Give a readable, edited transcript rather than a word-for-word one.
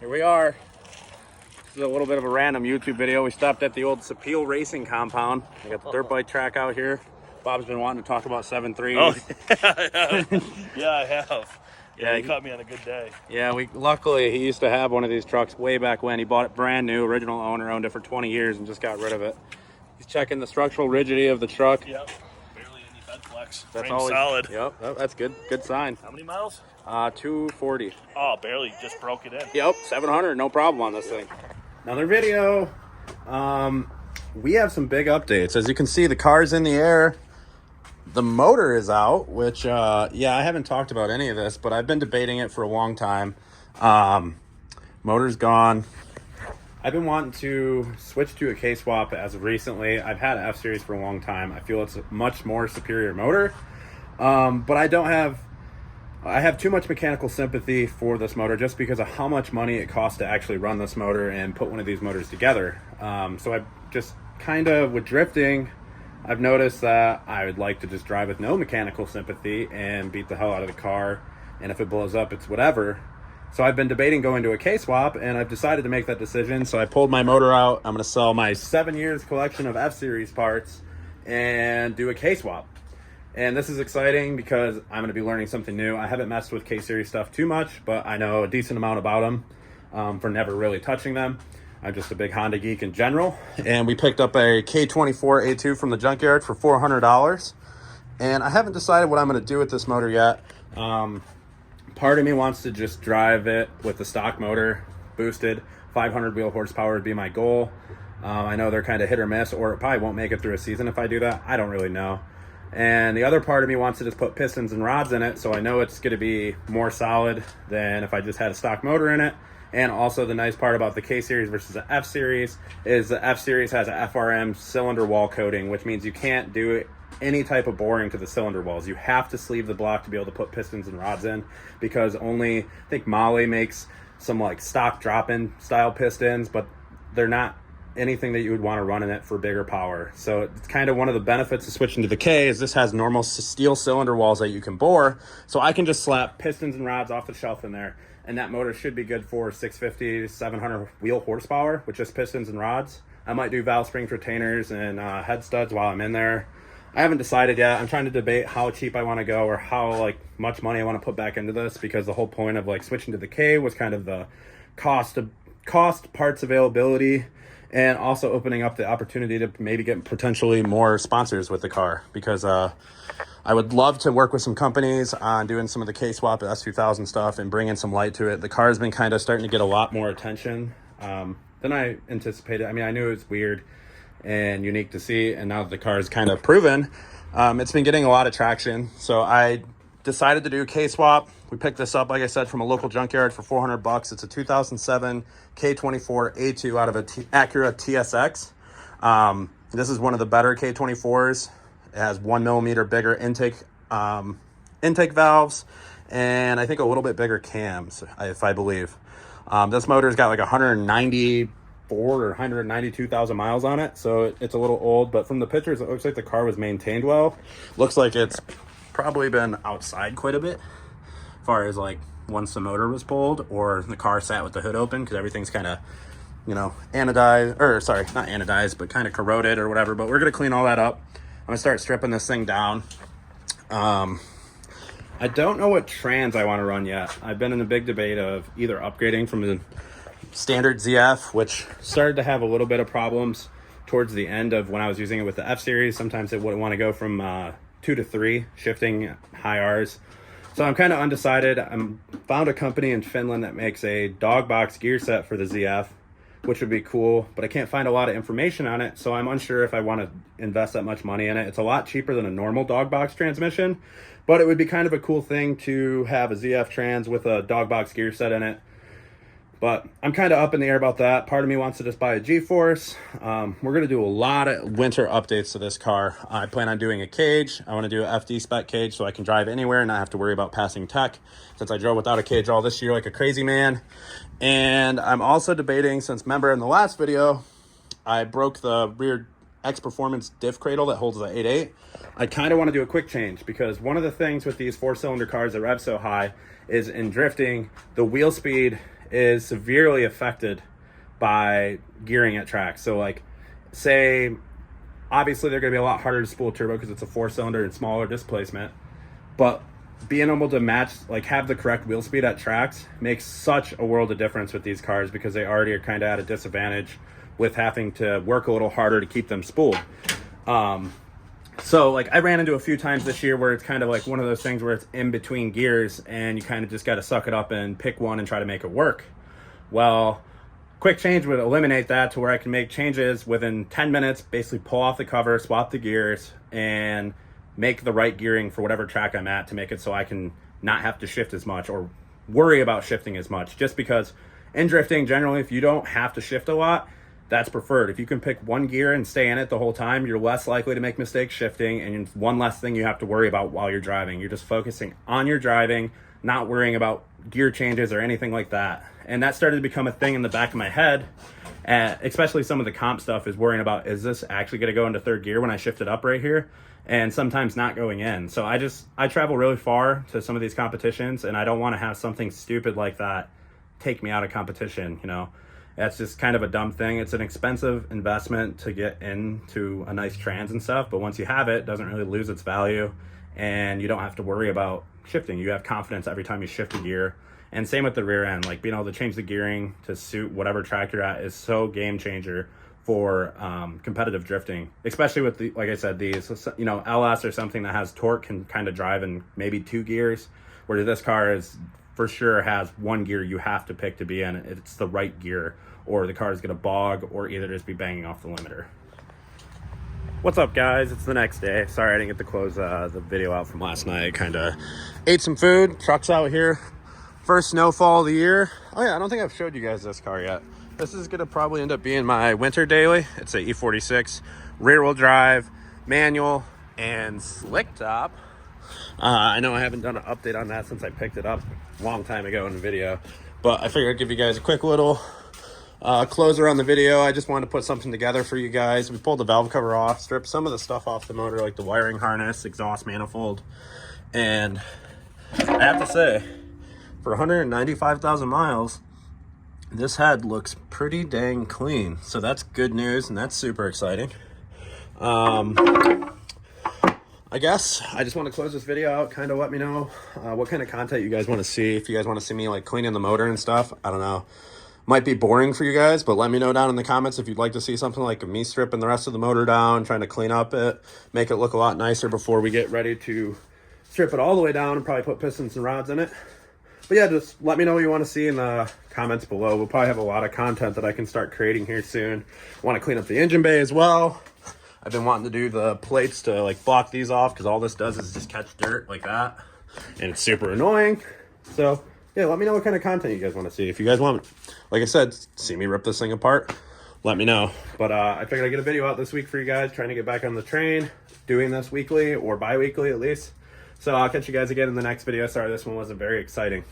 Here we are. This is a little bit of a random YouTube video. We stopped at the old Sapil Racing compound. We got the dirt bike track out here. Bob's been wanting to talk about 7.3s. Oh, yeah, I have. Yeah, you caught me on a good day. Yeah, luckily he used to have one of these trucks way back when. He bought it brand new. Original owner owned it for 20 years and just got rid of it. He's checking the structural rigidity of the truck. Yep. Barely any bed flex. That's always solid. Yep, that's good. Good sign. How many miles? 240. Oh, barely. Just broke it in. Yep, 700, no problem on this thing. Another video. We have some big updates. As you can see, the car's in the air. The motor is out, which, yeah, I haven't talked about any of this, but I've been debating it for a long time. Motor's gone. I've been wanting to switch to a Kswap as of recently. I've had an F-Series for a long time. I feel it's a much more superior motor, but I have too much mechanical sympathy for this motor just because of how much money it costs to actually run this motor and put one of these motors together. So I just kind of, with drifting, I've noticed that I would like to just drive with no mechanical sympathy and beat the hell out of the car. And if it blows up, it's whatever. So I've been debating going to a Kswap, and I've decided to make that decision. So I pulled my motor out. I'm going to sell my 7 years collection of F-Series parts and do a Kswap. And this is exciting because I'm going to be learning something new. I haven't messed with K-Series stuff too much, but I know a decent amount about them for never really touching them. I'm just a big Honda geek in general. And we picked up a K24A2 from the junkyard for $400. And I haven't decided what I'm going to do with this motor yet. Part of me wants to just drive it with the stock motor, boosted. 500 wheel horsepower would be my goal. I know they're kind of hit or miss, or it probably won't make it through a season if I do that. I don't really know. And the other part of me wants to just put pistons and rods in it, so I know it's going to be more solid than if I just had a stock motor in it. And also the nice part about the K-Series versus the F-Series is the F-Series has a FRM cylinder wall coating, which means you can't do any type of boring to the cylinder walls. You have to sleeve the block to be able to put pistons and rods in, because only, I think Mahle makes some like stock drop-in style pistons, but they're not anything that you would want to run in it for bigger power. So it's kind of one of the benefits of switching to the K is this has normal steel cylinder walls that you can bore. So I can just slap pistons and rods off the shelf in there, and that motor should be good for 650, 700 wheel horsepower with just pistons and rods. I might do valve springs, retainers, and head studs while I'm in there. I haven't decided yet. I'm trying to debate how cheap I want to go or how much money I want to put back into this, because the whole point of switching to the K was kind of the cost, parts availability, and also opening up the opportunity to maybe get potentially more sponsors with the car, because I would love to work with some companies on doing some of the Kswap S2000 stuff and bringing some light to it. The car has been kind of starting to get a lot more attention than I anticipated. I mean, I knew it was weird and unique to see, and now that the car is kind of proven, it's been getting a lot of traction. So I decided to do a Kswap. We picked this up, like I said, from a local junkyard for $400. It's a 2007 K24A2 out of an Acura TSX. This is one of the better K24s. It has 1 millimeter bigger intake valves, and I think a little bit bigger cams, if I believe. This motor's got 194 or 192,000 miles on it, so it's a little old, but from the pictures it looks like the car was maintained well. Looks like it's probably been outside quite a bit as far as once the motor was pulled or the car sat with the hood open, because everything's kind of anodized, or sorry, not anodized, but kind of corroded or whatever. But we're gonna clean all that up. I'm gonna start stripping this thing down. I don't know what trans I want to run yet. I've been in a big debate of either upgrading from the standard ZF, which started to have a little bit of problems towards the end of when I was using it with the F-Series. Sometimes it wouldn't want to go from 2 to 3, shifting high Rs. So I'm kind of undecided. I found a company in Finland that makes a dog box gear set for the ZF, which would be cool, but I can't find a lot of information on it, so I'm unsure if I want to invest that much money in it. It's a lot cheaper than a normal dog box transmission, but it would be kind of a cool thing to have a ZF trans with a dog box gear set in it. But I'm kind of up in the air about that. Part of me wants to just buy a G-Force. We're going to do a lot of winter updates to this car. I plan on doing a cage. I want to do an FD spec cage so I can drive anywhere and not have to worry about passing tech, since I drove without a cage all this year like a crazy man. And I'm also debating, since remember in the last video, I broke the rear X Performance diff cradle that holds the 8.8. I kind of want to do a quick change, because one of the things with these 4-cylinder cars that rev so high is in drifting, the wheel speed is severely affected by gearing at tracks. So like, say, obviously they're going to be a lot harder to spool turbo because it's a 4-cylinder and smaller displacement, but being able to match, like have the correct wheel speed at tracks makes such a world of difference with these cars, because they already are kind of at a disadvantage with having to work a little harder to keep them spooled. So like I ran into a few times this year where it's kind of like one of those things where it's in between gears and you kind of just got to suck it up and pick one and try to make it work. Well, quick change would eliminate that to where I can make changes within 10 minutes, basically pull off the cover, swap the gears, and make the right gearing for whatever track I'm at to make it so I can not have to shift as much or worry about shifting as much. Just because in drifting, generally, if you don't have to shift a lot, that's preferred. If you can pick one gear and stay in it the whole time, you're less likely to make mistakes shifting, and one less thing you have to worry about while you're driving. You're just focusing on your driving, not worrying about gear changes or anything like that. And that started to become a thing in the back of my head, especially some of the comp stuff is worrying about, is this actually going to go into third gear when I shift it up right here? And sometimes not going in. So I travel really far to some of these competitions, and I don't want to have something stupid like that take me out of competition, you know. That's just kind of a dumb thing. It's an expensive investment to get into a nice trans and stuff, but once you have it, it doesn't really lose its value, and you don't have to worry about shifting. You have confidence every time you shift a gear. And same with the rear end, like being able to change the gearing to suit whatever track you're at is so game changer for competitive drifting, especially with the, like I said, these, you know, LS or something that has torque can kind of drive in maybe 2 gears, where this car is for sure has 1 gear you have to pick to be in. It's the right gear, or the car is gonna bog or either just be banging off the limiter. What's up, guys? It's the next day. Sorry I didn't get to close the video out from last night. Kind of ate some food. Truck's out here. First snowfall of the year. Oh yeah, I don't think I've showed you guys this car yet. This is gonna probably end up being my winter daily. It's a E46 rear wheel drive, manual, and slick top. I know I haven't done an update on that since I picked it up a long time ago in the video, but I figured I'd give you guys a quick little closer on the video. I just wanted to put something together for you guys. We pulled the valve cover off, stripped some of the stuff off the motor, like the wiring harness, exhaust manifold, and I have to say, for 195,000 miles, this head looks pretty dang clean. So that's good news, and that's super exciting. I guess I just want to close this video out, kind of let me know what kind of content you guys want to see. If you guys want to see me like cleaning the motor and stuff, I don't know. Might be boring for you guys, but let me know down in the comments if you'd like to see something like me stripping the rest of the motor down, trying to clean up it, make it look a lot nicer before we get ready to strip it all the way down and probably put pistons and rods in it. But yeah, just let me know what you want to see in the comments below. We'll probably have a lot of content that I can start creating here soon. I want to clean up the engine bay as well. I've been wanting to do the plates to like block these off, because all this does is just catch dirt like that, and it's super annoying. So yeah, let me know what kind of content you guys want to see. If you guys want, like I said, see me rip this thing apart, let me know. But I figured I'd get a video out this week for you guys, trying to get back on the train, doing this weekly or bi-weekly at least. So I'll catch you guys again in the next video. Sorry, this one wasn't very exciting.